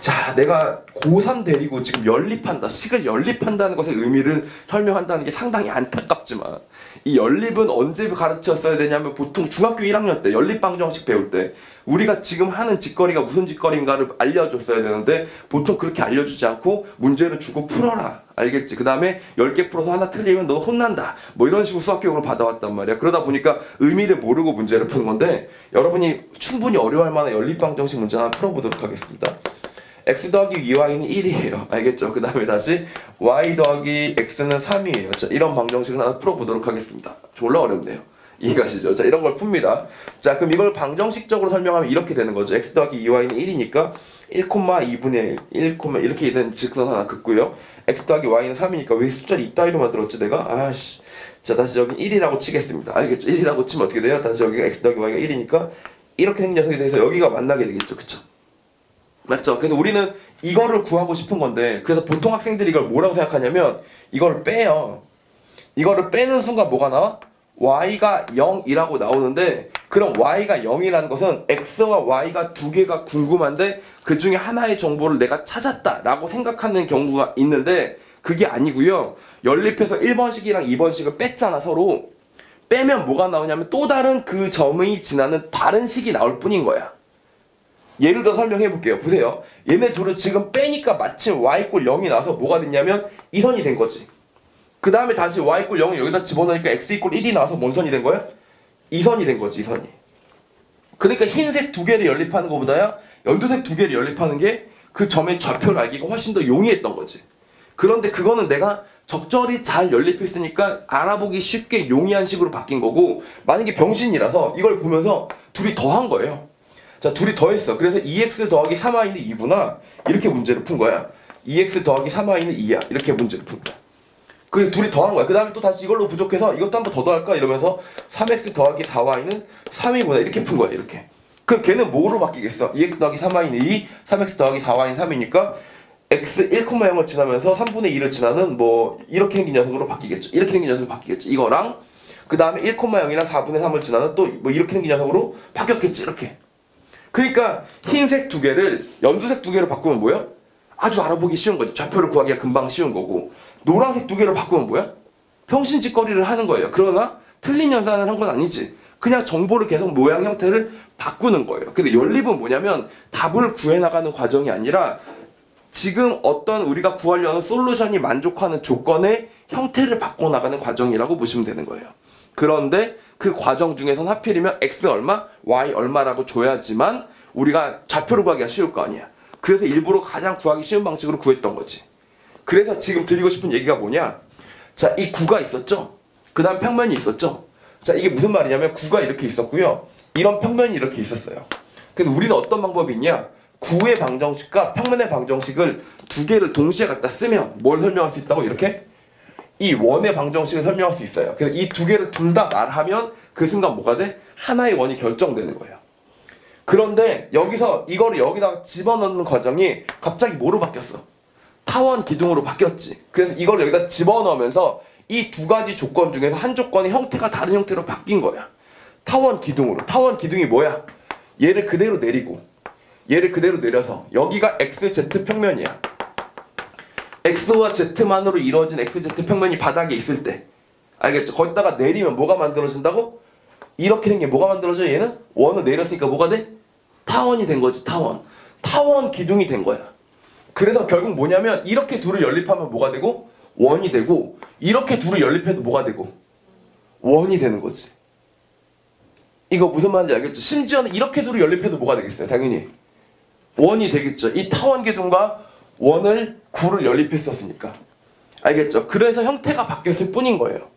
[SPEAKER 1] 자 내가 고3 데리고 지금 연립한다, 식을 연립한다는 것의 의미를 설명한다는 게 상당히 안타깝지만, 이 연립은 언제 가르쳤어야 되냐면 보통 중학교 1학년 때 연립방정식 배울 때 우리가 지금 하는 짓거리가 무슨 짓거리인가를 알려줬어야 되는데 보통 그렇게 알려주지 않고 문제를 주고 풀어라. 알겠지? 그 다음에 10개 풀어서 하나 틀리면 너 혼난다. 뭐 이런 식으로 수학교육을 받아왔단 말이야. 그러다 보니까 의미를 모르고 문제를 푸는 건데, 여러분이 충분히 어려워할 만한 연립방정식 문제 하나 풀어보도록 하겠습니다. x 더하기 2y는 1이에요. 알겠죠? 그 다음에 다시 y 더하기 x는 3이에요. 자, 이런 방정식을 하나 풀어보도록 하겠습니다. 졸라 어렵네요. 이해가시죠? 자, 이런 걸 풉니다. 자, 그럼 이걸 방정식적으로 설명하면 이렇게 되는 거죠. x 더하기 2y는 1이니까 1,2분의 1, 이렇게 된 직선 하나 긋고요. x 더하기 y는 3이니까 왜 숫자를 이따위로 만들었지 내가? 아씨. 자, 다시 여기 1이라고 치겠습니다. 알겠죠? 1이라고 치면 어떻게 돼요? 다시 여기가 x 더하기 y가 1이니까 이렇게 생긴 녀석이 돼서 여기가 만나게 되겠죠. 그쵸? 맞죠? 그래서 우리는 이거를 구하고 싶은 건데, 그래서 보통 학생들이 이걸 뭐라고 생각하냐면 이거를 빼요. 이거를 빼는 순간 뭐가 나와? y가 0이라고 나오는데, 그럼 y가 0이라는 것은 x와 y가 두 개가 궁금한데 그 중에 하나의 정보를 내가 찾았다 라고 생각하는 경우가 있는데, 그게 아니고요. 연립해서 1번식이랑 2번식을 뺐잖아. 서로 빼면 뭐가 나오냐면 또 다른 그 점이 지나는 다른 식이 나올 뿐인 거야. 예를 들어 설명해 볼게요. 보세요. 얘네 둘을 지금 빼니까 마침 y 꼴 0이 나와서 뭐가 됐냐면 이 선이 된 거지. 그 다음에 다시 y 꼴 0을 여기다 집어넣으니까 x 이꼴 1이 나와서 뭔 선이 된 거야? 이 선이 된 거지. 이 선이. 그러니까 흰색 두 개를 연립하는 것보다야 연두색 두 개를 연립하는 게 그 점의 좌표를 알기가 훨씬 더 용이했던 거지. 그런데 그거는 내가 적절히 잘 연립했으니까 알아보기 쉽게 용이한 식으로 바뀐 거고, 만약에 병신이라서 이걸 보면서 둘이 더한 거예요. 자, 둘이 더했어. 그래서 2x 더하기 3y는 2구나. 이렇게 문제를 푼 거야. 2x 더하기 3y는 2야. 이렇게 문제를 푼 거야. 그 둘이 더한 거야. 그 다음에 또 다시 이걸로 부족해서 이것도 한 번 더 더할까? 이러면서 3x 더하기 4y는 3이구나. 이렇게 푼 거야. 이렇게. 그럼 걔는 뭐로 바뀌겠어? 2x 더하기 3y는 2, 3x 더하기 4y는 3이니까 x 1,0을 지나면서 3분의 2를 지나는 뭐 이렇게 생긴 녀석으로 바뀌겠죠. 이렇게 생긴 녀석으로 바뀌겠지. 이거랑 그 다음에 1,0이랑 4분의 3을 지나는 또 뭐 이렇게 생긴 녀석으로 바뀌었겠지. 이렇게. 그러니까 흰색 두 개를 연두색 두 개로 바꾸면 뭐야? 아주 알아보기 쉬운 거지. 좌표를 구하기가 금방 쉬운 거고, 노란색 두 개로 바꾸면 뭐야? 평신짓거리를 하는 거예요. 그러나 틀린 연산을 한 건 아니지. 그냥 정보를 계속 모양 형태를 바꾸는 거예요. 근데 연립은 뭐냐면 답을 구해나가는 과정이 아니라 지금 어떤 우리가 구하려는 솔루션이 만족하는 조건의 형태를 바꿔나가는 과정이라고 보시면 되는 거예요. 그런데 그 과정 중에선 하필이면 x 얼마, y 얼마라고 줘야지만 우리가 좌표를 구하기가 쉬울 거 아니야. 그래서 일부러 가장 구하기 쉬운 방식으로 구했던 거지. 그래서 지금 드리고 싶은 얘기가 뭐냐? 자, 이 구가 있었죠? 그 다음 평면이 있었죠? 자, 이게 무슨 말이냐면 구가 이렇게 있었고요. 이런 평면이 이렇게 있었어요. 그래서 우리는 어떤 방법이 있냐? 구의 방정식과 평면의 방정식을 두 개를 동시에 갖다 쓰면 뭘 설명할 수 있다고? 이렇게 이 원의 방정식을 설명할 수 있어요. 그래서 이 두 개를 둘 다 말하면 그 순간 뭐가 돼? 하나의 원이 결정되는 거예요. 그런데 여기서 이거를 여기다가 집어넣는 과정이 갑자기 뭐로 바뀌었어? 타원 기둥으로 바뀌었지. 그래서 이걸 여기다 집어넣으면서 이 두 가지 조건 중에서 한 조건의 형태가 다른 형태로 바뀐 거야. 타원 기둥으로. 타원 기둥이 뭐야? 얘를 그대로 내리고 얘를 그대로 내려서 여기가 XZ 평면이야. X와 Z만으로 이루어진 XZ 평면이 바닥에 있을 때 알겠죠? 거기다가 내리면 뭐가 만들어진다고? 이렇게 생긴 뭐가 만들어져? 얘는 원을 내렸으니까 뭐가 돼? 타원이 된 거지. 타원. 타원 기둥이 된 거야. 그래서 결국 뭐냐면 이렇게 둘을 연립하면 뭐가 되고? 원이 되고 이렇게 둘을 연립해도 뭐가 되고? 원이 되는 거지. 이거 무슨 말인지 알겠죠? 심지어는 이렇게 둘을 연립해도 뭐가 되겠어요? 당연히 원이 되겠죠. 이 타원 기둥과 원을 구를 연립했었으니까. 알겠죠? 그래서 형태가 바뀌었을 뿐인 거예요.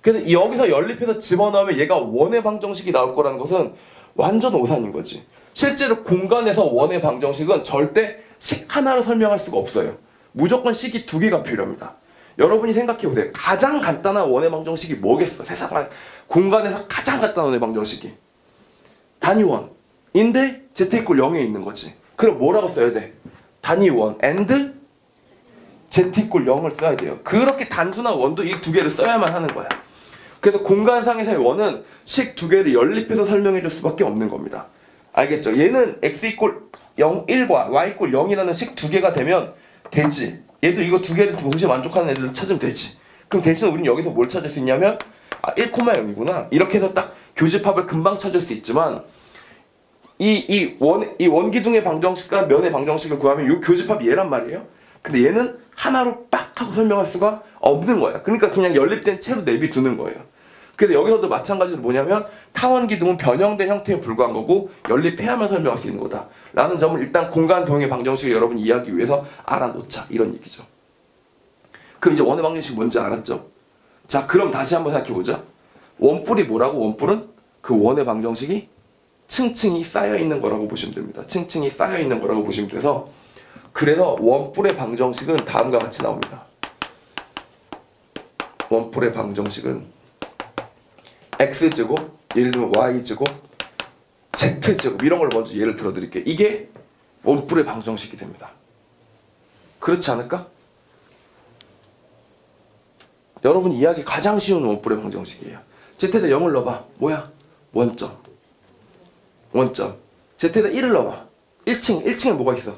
[SPEAKER 1] 그래서 여기서 연립해서 집어넣으면 얘가 원의 방정식이 나올 거라는 것은 완전 오산인 거지. 실제로 공간에서 원의 방정식은 절대 식 하나로 설명할 수가 없어요. 무조건 식이 두 개가 필요합니다. 여러분이 생각해보세요. 가장 간단한 원의 방정식이 뭐겠어? 세상 공간에서 가장 간단한 원의 방정식이 단위원인데 z = 0에 있는 거지. 그럼 뭐라고 써야 돼? 단위원 and z = 0을 써야 돼요. 그렇게 단순한 원도 이 두 개를 써야만 하는 거야. 그래서 공간상에서의 원은 식 두 개를 연립해서 설명해 줄 수밖에 없는 겁니다. 알겠죠? 얘는 x = 0, 1과 y = 0이라는 식 두 개가 되면 되지. 얘도 이거 두 개를 동시에 만족하는 애들을 찾으면 되지. 그럼 대신 우리는 여기서 뭘 찾을 수 있냐면 1, 0이구나. 이렇게 해서 딱 교집합을 금방 찾을 수 있지만 이 원기둥의 방정식과 면의 방정식을 구하면 이 교집합이 얘란 말이에요. 근데 얘는 하나로 빡 하고 설명할 수가 없는 거야. 그러니까 그냥 연립된 채로 내비두는 거예요. 그래서 여기서도 마찬가지로 뭐냐면 타원 기둥은 변형된 형태에 불과한 거고 연립해야만 설명할 수 있는 거다 라는 점을 일단 공간 도형의 방정식을 여러분이 이해하기 위해서 알아놓자 이런 얘기죠. 그럼 이제 원의 방정식이 뭔지 알았죠? 자, 그럼 다시 한번 생각해보자. 원뿔이 뭐라고? 원뿔은 그 원의 방정식이 층층이 쌓여있는 거라고 보시면 됩니다. 층층이 쌓여있는 거라고 보시면 돼서 그래서 원뿔의 방정식은 다음과 같이 나옵니다. 원뿔의 방정식은 x제곱, 예를 들면 y제곱, z제곱 이런 걸 먼저 예를 들어 드릴게요. 이게 원뿔의 방정식이 됩니다. 그렇지 않을까? 여러분 이해하기 가장 쉬운 원뿔의 방정식이에요. z에다 0을 넣어봐. 뭐야? 원점. 원점. z에다 1을 넣어봐. 1층에 뭐가 있어?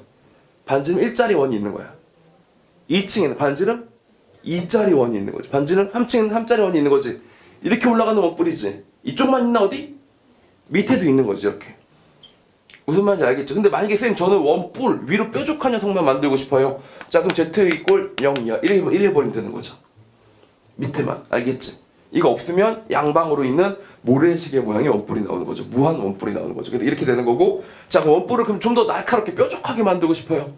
[SPEAKER 1] 반지름 1짜리 원이 있는 거야. 2층에는 반지름 2짜리 원이 있는 거지. 반지름 3층에는 3짜리 원이 있는 거지. 이렇게 올라가는 원뿔이지. 이쪽만 있나 어디? 밑에도 있는 거지 이렇게. 무슨 말인지 알겠죠? 근데 만약에 쌤 저는 원뿔 위로 뾰족한 녀석만 만들고 싶어요. 자 그럼 z = 0이야. 이래 해버리면 되는 거죠. 밑에만. 알겠지? 이거 없으면 양방으로 있는 모래시계 모양의 원뿔이 나오는 거죠. 무한 원뿔이 나오는 거죠. 그래서 이렇게 되는 거고 자 그럼 원뿔을 그럼 좀 더 날카롭게 뾰족하게 만들고 싶어요.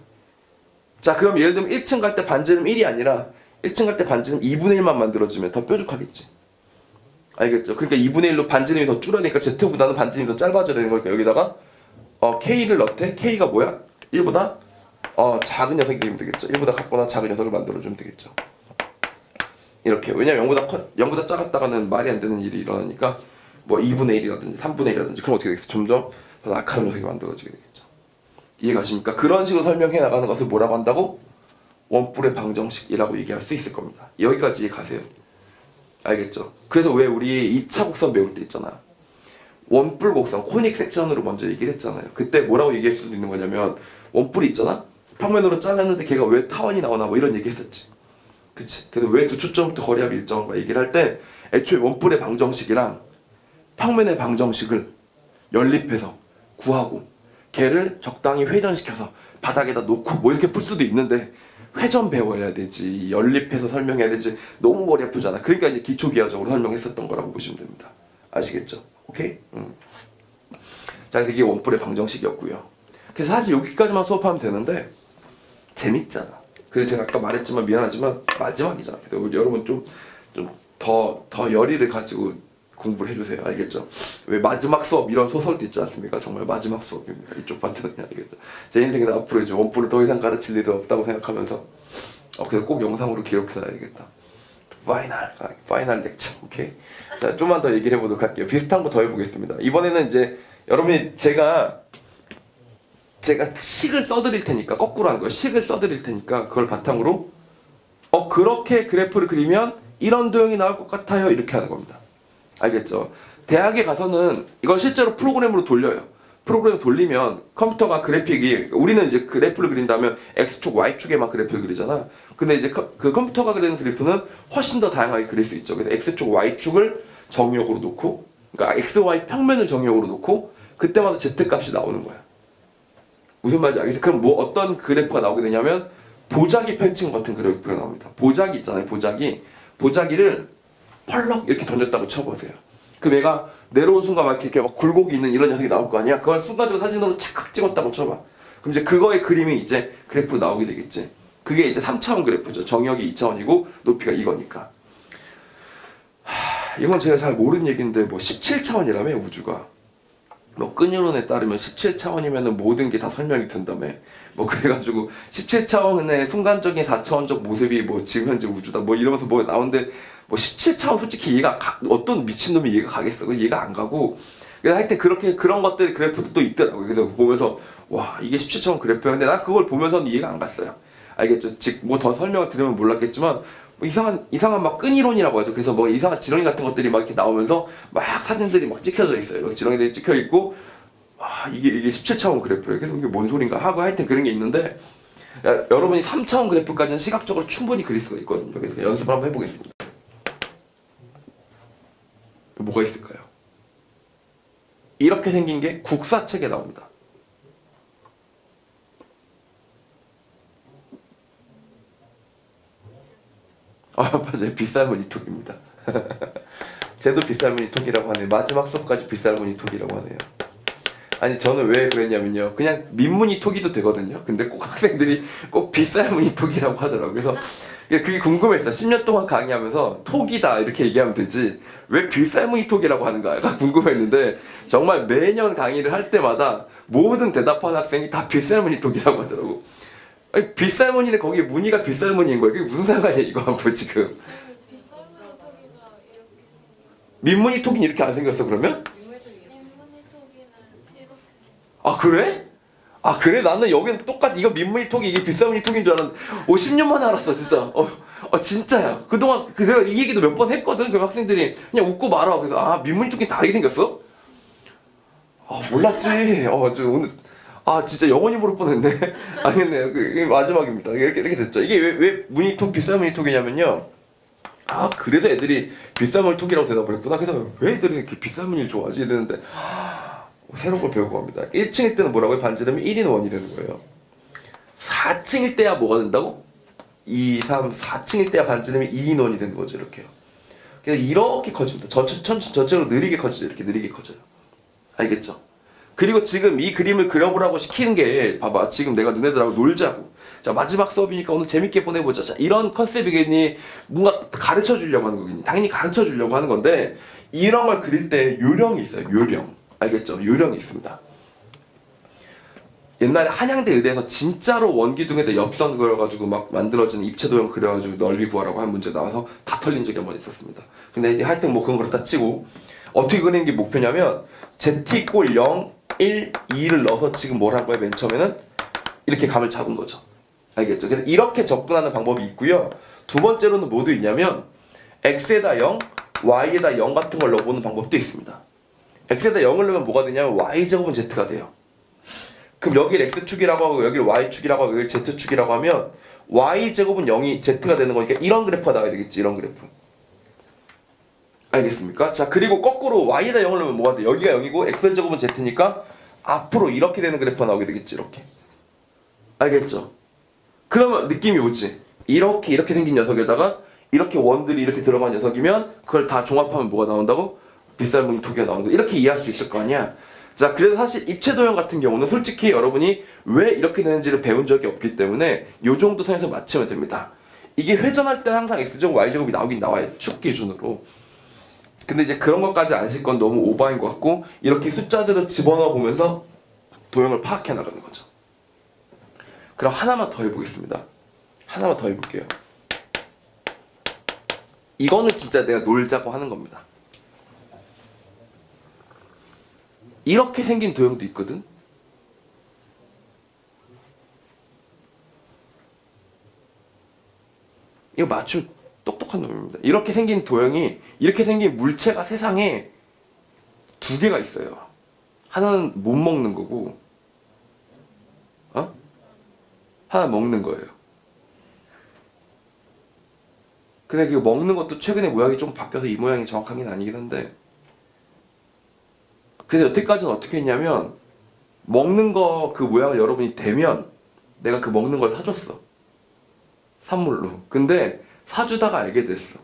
[SPEAKER 1] 자 그럼 예를 들면 1층 갈 때 반지름 1이 아니라 1층 갈 때 반지름 2분의 1만 만들어주면 더 뾰족하겠지. 알겠죠? 그러니까 2분의 1로 반지름이 더 줄어드니까 Z보다는 반지름이 더 짧아져야 되는 거니까 여기다가 K를 넣되 K가 뭐야? 1보다 작은 녀석이 되면 되겠죠. 1보다 같거나 작은 녀석을 만들어주면 되겠죠. 이렇게. 왜냐면 0보다 작았다가는 말이 안 되는 일이 일어나니까 뭐 2분의 1이라든지 3분의 1이라든지 그럼 어떻게 되겠어? 점점 더 날카로운 녀석이 만들어지게 되겠죠. 이해가십니까? 그런 식으로 설명해 나가는 것을 뭐라고 한다고? 원뿔의 방정식이라고 얘기할 수 있을 겁니다. 여기까지 가세요. 알겠죠? 그래서 왜 우리 2차 곡선 배울 때 있잖아. 원뿔 곡선, 코닉 섹션으로 먼저 얘기를 했잖아요. 그때 뭐라고 얘기할 수 있는 거냐면 원뿔이 있잖아? 평면으로 잘랐는데 걔가 왜 타원이 나오나 뭐 이런 얘기 했었지. 그치? 그래서 왜 두 초점부터 거리합이 일정한가 얘기를 할 때 애초에 원뿔의 방정식이랑 평면의 방정식을 연립해서 구하고 걔를 적당히 회전시켜서 바닥에다 놓고 뭐 이렇게 풀 수도 있는데 회전 배워야 되지 연립해서 설명해야 되지 너무 머리 아프잖아. 그러니까 이제 기초기하적으로 설명했었던 거라고 보시면 됩니다. 아시겠죠? 오케이? 자 그래서 이게 원뿔의 방정식이었고요. 그래서 사실 여기까지만 수업하면 되는데 재밌잖아. 그래서 제가 아까 말했지만 미안하지만 마지막이잖아. 그래서 여러분 좀 더 열의를 가지고 공부를 해주세요. 알겠죠? 왜 마지막 수업 이런 소설도 있지 않습니까? 정말 마지막 수업입니다. 이쪽 파트는. 알겠죠? 제 인생에는 앞으로 이제 원뿔을 더 이상 가르칠 일은 없다고 생각하면서 그래서 꼭 영상으로 기록해놔야겠다. 파이널 렉처. 오케이. 자, 좀만 더 얘기를 해보도록 할게요. 비슷한 거 더 해보겠습니다. 이번에는 이제 여러분이 제가 식을 써드릴 테니까, 거꾸로 하는 거예요. 식을 써드릴 테니까 그걸 바탕으로 그렇게 그래프를 그리면 이런 도형이 나올 것 같아요. 이렇게 하는 겁니다. 알겠죠? 대학에 가서는 이걸 실제로 프로그램으로 돌려요. 프로그램을 돌리면 컴퓨터가 그래픽이, 우리는 이제 그래프를 그린다면 X축, Y축에만 그래프를 그리잖아. 근데 이제 그 컴퓨터가 그리는 그래프는 훨씬 더 다양하게 그릴 수 있죠. 그래서 X축, Y축을 정의역으로 놓고, 그러니까 X, Y 평면을 정의역으로 놓고 그때마다 Z 값이 나오는 거야. 무슨 말인지 알겠어요? 그럼 뭐 어떤 그래프가 나오게 되냐면 보자기 펼친 것 같은 그래프가 나옵니다. 보자기 있잖아요. 보자기를 펄럭 이렇게 던졌다고 쳐보세요. 그럼 얘가 내려온 순간 막 이렇게 막 굴곡이 있는 이런 녀석이 나올 거 아니야? 그걸 순간적으로 사진으로 착각 찍었다고 쳐봐. 그럼 이제 그거의 그림이 이제 그래프로 나오게 되겠지. 그게 이제 3차원 그래프죠. 정역이 2차원이고 높이가 이거니까. 이건 제가 잘 모르는 얘기인데 뭐 17차원이라며 우주가. 뭐 끈이론에 따르면 17차원이면은 모든 게 다 설명이 된다며. 뭐 그래가지고 17차원의 순간적인 4차원적 모습이 뭐 지금 현재 우주다 뭐 이러면서 뭐 나오는데 뭐 17차원 솔직히 이해가 어떤 미친놈이 이해가 가겠어. 이해가 안 가고. 그래서 하여튼 그렇게 그런 것들 그래프도 또 있더라고요. 그래서 보면서 와 이게 17차원 그래프야. 근데 나 그걸 보면서는 이해가 안 갔어요. 알겠죠? 즉 뭐 더 설명을 들으면 몰랐겠지만 뭐 이상한 막 끈이론이라고 하죠. 그래서 뭐 이상한 지렁이 같은 것들이 막 이렇게 나오면서 막 사진들이 막 찍혀져 있어요. 막 지렁이들이 찍혀 있고 이게 17차원 그래프예요. 그래서 이게 뭔 소린가 하고 하여튼 그런 게 있는데 여러분이 3차원 그래프까지는 시각적으로 충분히 그릴 수가 있거든요. 그래서 연습을 한번 해보겠습니다. 뭐가 있을까요? 이렇게 생긴 게 국사책에 나옵니다. 맞아요. 빗살무늬 톡입니다. 쟤도 빗살무늬 톡이라고 하네요. 마지막 수업까지 빗살무늬 톡이라고 하네요. 아니 저는 왜 그랬냐면요. 그냥 민무늬 톡이도 되거든요. 근데 꼭 학생들이 꼭 빗살무늬 톡이라고 하더라고요. 그래서 그게 궁금했어. 10년 동안 강의하면서 톡이다 이렇게 얘기하면 되지 왜 빗살무늬 톡이라고 하는가가 궁금했는데 정말 매년 강의를 할 때마다 모든 대답하는 학생이 다 빗살무늬 톡이라고 하더라고. 아니 빗살무늬는 거기에 무늬가 빗살무늬인 거야. 그게 무슨 상관이야 이거하고 지금. 민무늬 톡이 이렇게 안 생겼어 그러면? 그래? 그래? 나는 여기서 똑같이 이거 민무늬 톡이 이게 빗살무늬 톡인 줄 알았는데 10년 만에 알았어 진짜. 진짜야. 그동안 내가 이 얘기도 몇 번 했거든. 그 학생들이 그냥 웃고 말아. 그래서 민무늬 톡이 다르게 생겼어? 몰랐지. 오늘 진짜 영원히 모를 뻔했네. 아니네. 이게 마지막입니다. 이렇게 됐죠. 이게 왜 무늬톡 빗살무늬 톡이냐면요. 그래서 애들이 빗살무늬 톡이라고 대답을 했구나. 그래서 왜 애들이 이렇게 빗살무늬를 좋아하지? 이랬는데 새로운 걸 배우고 합니다. 1층일 때는 뭐라고요? 반지름이 1인 원이 되는 거예요. 4층일 때야 뭐가 된다고? 2, 3, 4층일 때야 반지름이 2인 원이 되는 거죠. 이렇게요. 그래서 이렇게 커집니다. 전체적으로 느리게 커지죠. 이렇게 느리게 커져요. 알겠죠? 그리고 지금 이 그림을 그려보라고 시키는 게 봐봐. 지금 내가 너네들하고 놀자고. 자 마지막 수업이니까 오늘 재밌게 보내보자. 자, 이런 컨셉이겠니? 뭔가 가르쳐 주려고 하는 거겠니? 당연히 가르쳐 주려고 하는 건데 이런 걸 그릴 때 요령이 있어요. 요령. 알겠죠? 요령이 있습니다. 옛날에 한양대 의대에서 진짜로 원기둥에다 엽선 그려가지고 막 만들어진 입체도형 그려가지고 넓이 구하라고 한 문제 나와서 다 털린 적이 한 번 있었습니다. 근데 하여튼 뭐 그런 걸 다 치고 어떻게 그리는 게 목표냐면 Z= 0, 1, 2를 넣어서 지금 뭘 한 거야? 맨 처음에는 이렇게 감을 잡은 거죠. 알겠죠? 그래서 이렇게 접근하는 방법이 있고요. 두 번째로는 뭐도 있냐면 X에다 0, Y에다 0 같은 걸 넣어보는 방법도 있습니다. X에다 0을 넣으면 뭐가 되냐면 Y제곱은 Z가 돼요. 그럼 여기를 X축이라고 하고 여기를 Y축이라고 하고 여기를 Z축이라고 하면 Y제곱은 0이 Z가 되는 거니까 이런 그래프가 나와야 되겠지. 이런 그래프. 알겠습니까? 자 그리고 거꾸로 Y에다 0을 넣으면 뭐가 돼? 여기가 0이고 X제곱은 Z니까 앞으로 이렇게 되는 그래프가 나오게 되겠지. 이렇게. 알겠죠? 그러면 느낌이 오지? 이렇게 생긴 녀석에다가 이렇게 원들이 이렇게 들어간 녀석이면 그걸 다 종합하면 뭐가 나온다고? 빗살무늬 톡이 나오는 거. 이렇게 이해할 수 있을 거 아니야? 자 그래서 사실 입체도형 같은 경우는 솔직히 여러분이 왜 이렇게 되는지를 배운 적이 없기 때문에 요 정도 선에서 맞추면 됩니다. 이게 회전할 때 항상 X제곱 Y제곱이 나오긴 나와요. 축 기준으로. 근데 이제 그런 것까지 아실 건 너무 오버인 것 같고, 이렇게 숫자들을 집어넣어 보면서 도형을 파악해 나가는 거죠. 그럼 하나만 더 해보겠습니다. 하나만 더 해볼게요. 이거는 진짜 내가 놀자고 하는 겁니다. 이렇게 생긴 도형도 있거든. 이거 맞춤 똑똑한 놈입니다. 이렇게 생긴 도형이, 이렇게 생긴 물체가 세상에 두 개가 있어요. 하나는 못 먹는 거고, 하나 먹는 거예요. 근데 그 먹는 것도 최근에 모양이 좀 바뀌어서 이 모양이 정확하긴 아니긴 한데, 근데 여태까지는 어떻게 했냐면, 먹는 거 그 모양을 여러분이 대면 내가 그 먹는 걸 사줬어. 선물로. 근데 사주다가 알게 됐어.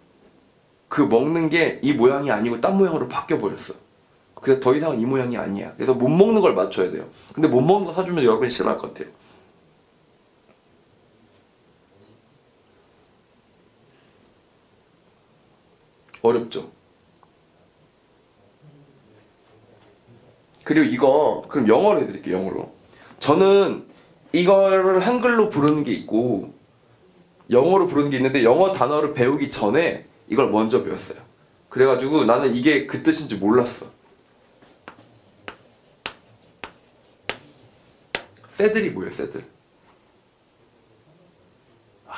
[SPEAKER 1] 그 먹는 게 이 모양이 아니고 딴 모양으로 바뀌어버렸어. 그래서 더 이상은 이 모양이 아니야. 그래서 못 먹는 걸 맞춰야 돼요. 근데 못 먹는 거 사주면 여러분이 싫어할 것 같아요. 어렵죠? 그리고 이거 그럼 영어로 해드릴게요. 영어로. 저는 이거를 한글로 부르는 게 있고 영어로 부르는 게 있는데, 영어 단어를 배우기 전에 이걸 먼저 배웠어요. 그래가지고 나는 이게 그 뜻인지 몰랐어. 새들이 뭐예요? 새들.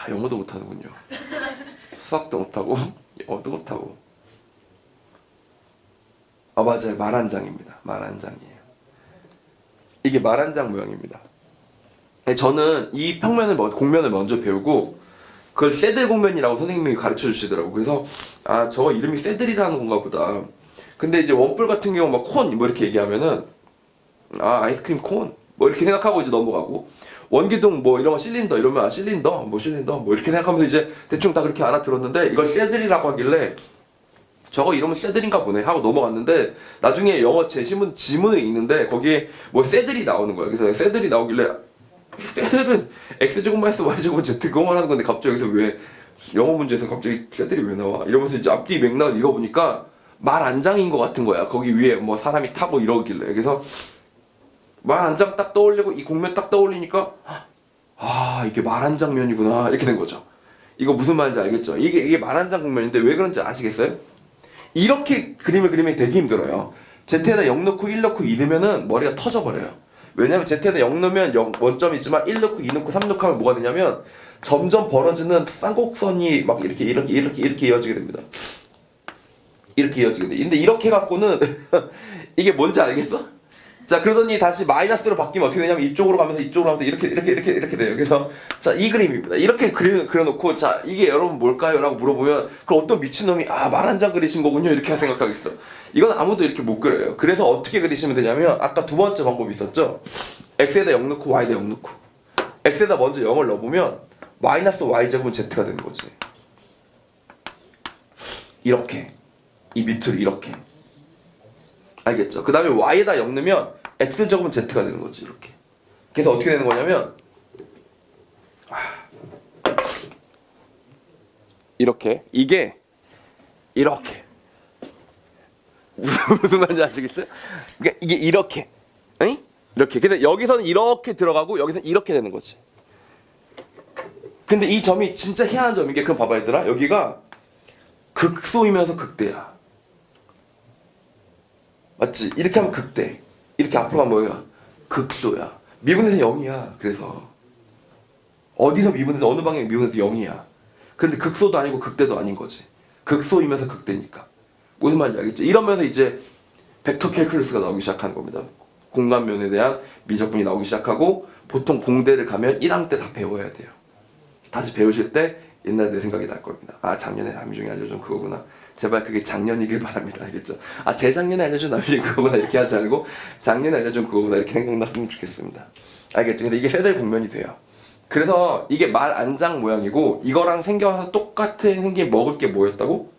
[SPEAKER 1] 영어도 못하는군요. 수학도 못하고 영어도 못하고. 맞아요. 말한장입니다. 말한장이에요. 이게 말한장 모양입니다. 저는 이 평면을 공면을 먼저 배우고 그걸 새들 공면이라고 선생님이 가르쳐 주시더라고. 그래서 저거 이름이 새들이라는 건가 보다. 근데 이제 원뿔 같은 경우 막 콘 뭐 이렇게 얘기하면은 아이스크림 콘 뭐 이렇게 생각하고 이제 넘어가고, 원기둥 뭐 이런 거 실린더 이러면 실린더 뭐 이렇게 생각하면서 이제 대충 다 그렇게 알아들었는데, 이걸 새들이라고 하길래 저거 이러면 새들인가 보네 하고 넘어갔는데, 나중에 영어 지문을 읽는데 거기에 뭐 새들이 나오는 거예요. 그래서 새들이 나오길래, 새들은 X제곱 마이너스 Y제곱은 Z 그거만 하는 건데 갑자기 여기서 왜 영어 문제에서 갑자기 새들이 왜 나와? 이러면서 이제 앞뒤 맥락을 읽어보니까 말안장인 것 같은 거야. 거기 위에 뭐 사람이 타고 이러길래. 그래서 말안장 딱 떠올리고 이 공면 딱 떠올리니까 이게 말안장면이구나 이렇게 된 거죠. 이거 무슨 말인지 알겠죠? 이게 말안장 공면인데 왜 그런지 아시겠어요? 이렇게 그림을 그리면 되게 힘들어요. Z에다 0 넣고 1 넣고 2 넣으면은 머리가 터져버려요. 왜냐면 Z에다 0 넣으면 0 원점이지만 1 넣고 2 넣고 3 넣고 하면 뭐가 되냐면 점점 벌어지는 쌍곡선이 막 이렇게 이어지게 됩니다. 이렇게 이어지게 돼. 근데 이렇게 갖고는 이게 뭔지 알겠어? 자, 그러더니 다시 마이너스로 바뀌면 어떻게 되냐면 이쪽으로 가면서 이렇게 돼요. 그래서 자, 이 그림입니다. 이렇게 그려놓고, 자, 이게 여러분 뭘까요? 라고 물어보면 그럼 어떤 미친놈이 말 한 장 그리신 거군요 이렇게 생각하겠어. 이건 아무도 이렇게 못 그려요. 그래서 어떻게 그리시면 되냐면, 아까 두 번째 방법이 있었죠. X에다 0 넣고 Y에다 0 넣고, X에다 먼저 0을 넣어보면 마이너스 Y제곱은 Z가 되는 거지. 이렇게 이 밑으로 이렇게. 알겠죠? 그 다음에 Y에다 0 넣으면 X제곱은 Z가 되는 거지. 이렇게. 그래서 어떻게 되는 거냐면 이렇게, 이게 이렇게 무슨 말인지 아시겠어요? 그러니까 이게 이렇게, 응? 이렇게. 그래서 여기서는 이렇게 들어가고 여기서는 이렇게 되는 거지. 근데 이 점이 진짜 희한한 점인 게, 그럼 봐봐 얘들아, 여기가 극소이면서 극대야. 맞지? 이렇게 하면 극대, 이렇게 앞으로 가면 뭐야? 극소야. 미분에서 0이야. 그래서 어디서 미분해서 어느 방향 미분해서 0이야. 근데 극소도 아니고 극대도 아닌 거지. 극소이면서 극대니까. 무슨 말인지 알겠지? 이러면서 이제 벡터 캘큘러스가 나오기 시작하는 겁니다. 공간면에 대한 미적분이 나오기 시작하고, 보통 공대를 가면 1학년 때 다 배워야 돼요. 다시 배우실 때 옛날 내 생각이 날 겁니다. 작년에 남유중이 알려준 그거구나. 제발 그게 작년이길 바랍니다. 알겠죠? 재작년에 알려준 남유중이 그거구나 이렇게 하지 말고 작년에 알려준 그거구나 이렇게 생각났으면 좋겠습니다. 알겠죠? 근데 이게 세대 공면이 돼요. 그래서 이게 말안장 모양이고, 이거랑 생겨서 똑같은 생긴 먹을 게 뭐였다고?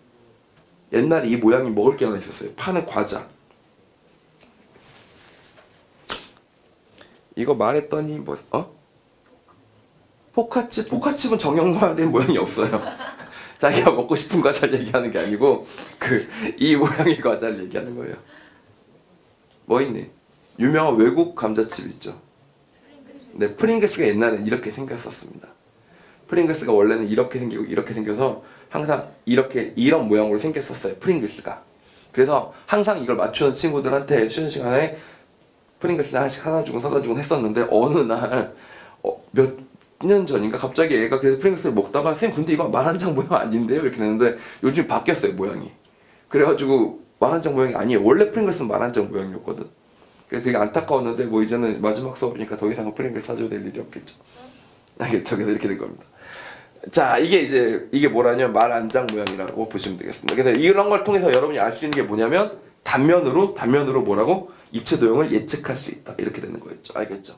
[SPEAKER 1] 옛날에 이 모양이 먹을 게 하나 있었어요. 파는 과자. 이거 말했더니 포카칩은 정형화된 모양이 없어요. 자기가 먹고 싶은 과자를 얘기하는 게 아니고 그 이 모양의 과자를 얘기하는 거예요. 뭐 있니? 유명한 외국 감자칩 있죠. 네, 프링글스가 옛날엔 이렇게 생겼었습니다. 프링글스가 원래는 이렇게 생기고 이렇게 생겨서 항상 이렇게 이런 모양으로 생겼었어요. 프링글스가. 그래서 항상 이걸 맞추는 친구들한테 쉬는 시간에 프링글스를 하나씩 사다 주곤 했었는데 어느 날 몇 년 전인가 갑자기 애가 그래서 프링글스를 먹다가 선생님 근데 이거 만한장 모양 아닌데요? 이렇게 했는데 요즘 바뀌었어요 모양이. 그래가지고 만한장 모양이 아니에요. 원래 프링글스는 만한장 모양이었거든. 그래서 되게 안타까웠는데 뭐 이제는 마지막 수업이니까 더 이상 프링글 사줘야 될 일이 없겠죠. 알겠죠? 그래서 이렇게 된 겁니다. 자, 이게 뭐라냐면 말한장 모양이라고 보시면 되겠습니다. 그래서 이런 걸 통해서 여러분이 알 수 있는 게 뭐냐면 단면으로 뭐라고 입체 도형을 예측할 수 있다. 이렇게 되는 거였죠. 알겠죠?